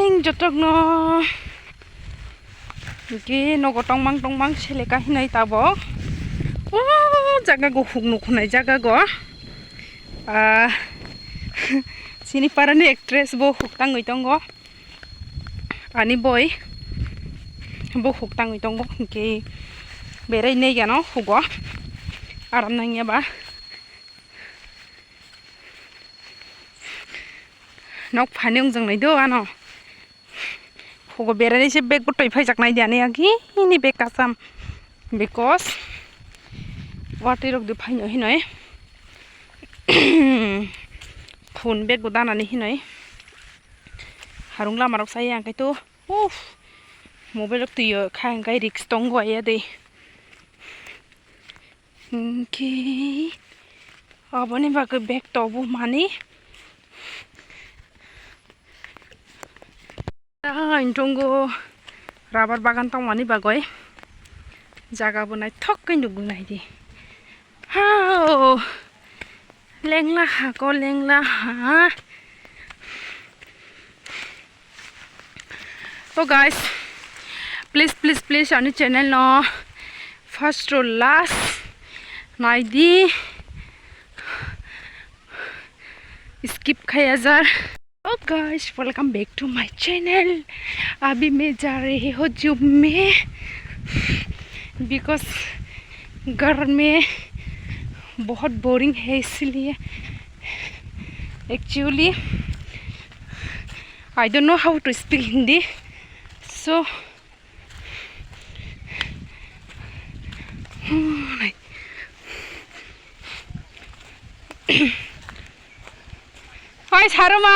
morning jotok no ki nogo tongmang seleka hinai tabo jaga go huknu khunai jaga go sini parani actress bo huktangoi tongo ani boy bo huktangoi tongo ki berai nei gano hugo aram nangya ba nok phaneung jang nai do ano hugo berai se bag botoi phaijak nai diane agi ni bag kasam because wati rok de phaino hinoi phun bag godana ni hinoi harung lama rok sai angkai to mobile rok tuyo khai angkai risk tongo aya de ki aboni bagai bag tobu mani intongo rubber bagan tong mani bagoi jaga bonai thok kai nugunai di lengla ha ko lengla ha so guys please on the channel no first to last naidi skip khayazar oh guys welcome back to my channel अभी मैं जा रही हूँ gym में because घर में बहुत boring है इसलिए actually I don't know how to speak Hindi so hi सारुमा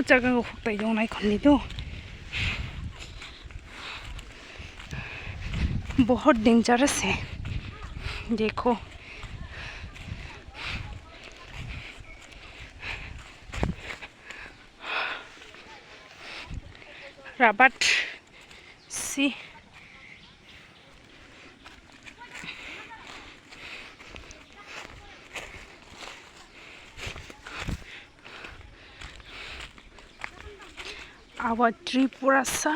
जगह को हुक्ताई दो नाई खन्नी तो बहुत डेंजरस है देखो rabat si our Tripurasa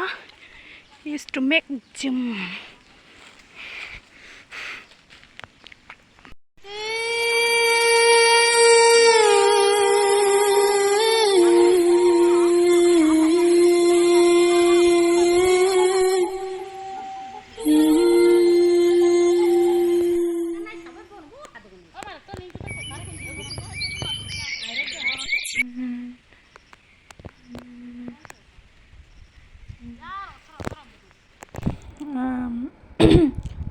is to make gym.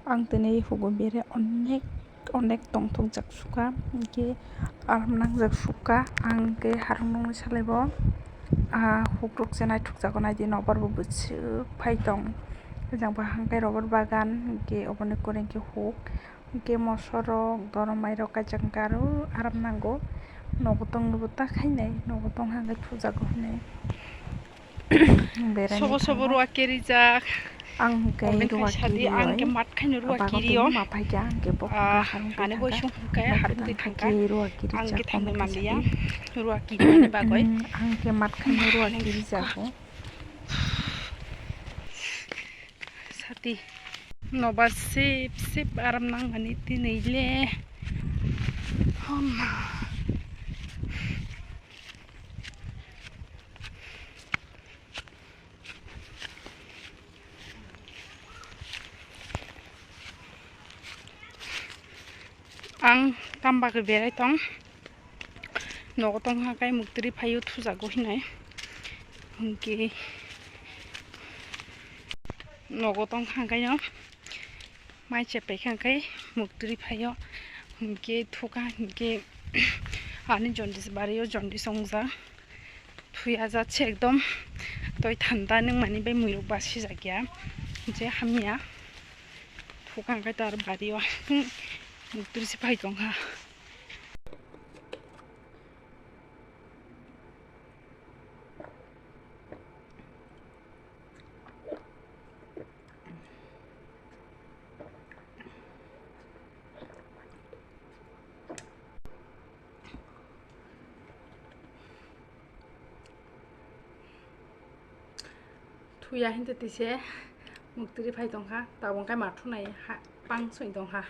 Ang tene hugo bere onek tong jak suka ke aram nang jak suka ang ke harung nong salebo hukruk senai thuk jago nai di nobar bo buchu phai tong jang ba hang kai robar bagan ke obone koren ke huk ke mosorok doromai rok kajang karu aram nango nogotong nubuta khainai nogotong hang thuk jago hinai bere sobo ruakeri jak ang ke ruwa kiri ang ke mat khain ruwa kiri o ma phai ja ang ke bo ane bo sung kai harung de thangka ang ke thangbe mandiya ruwa kiri ne bagoi ang ke mat khain ruwa kiri ja ko sati noba sip aram nang ani tineile ang tamba ke berai tong nogotong hakai muktri phayo thujago hinai hingke nogotong hakai no mai chepai khangkai muktri phayo hingke thuka hingke ani jondis bariyo jondis ongja thuya jaচ্ছে ekdom toi thanda nung mani bai muirok basi jagya je hamia thuka hangkai tar bariyo muktri si phai tong ha thuya hinte tise muktri phai tongkha tabongkai mathunai pang soi tongkha.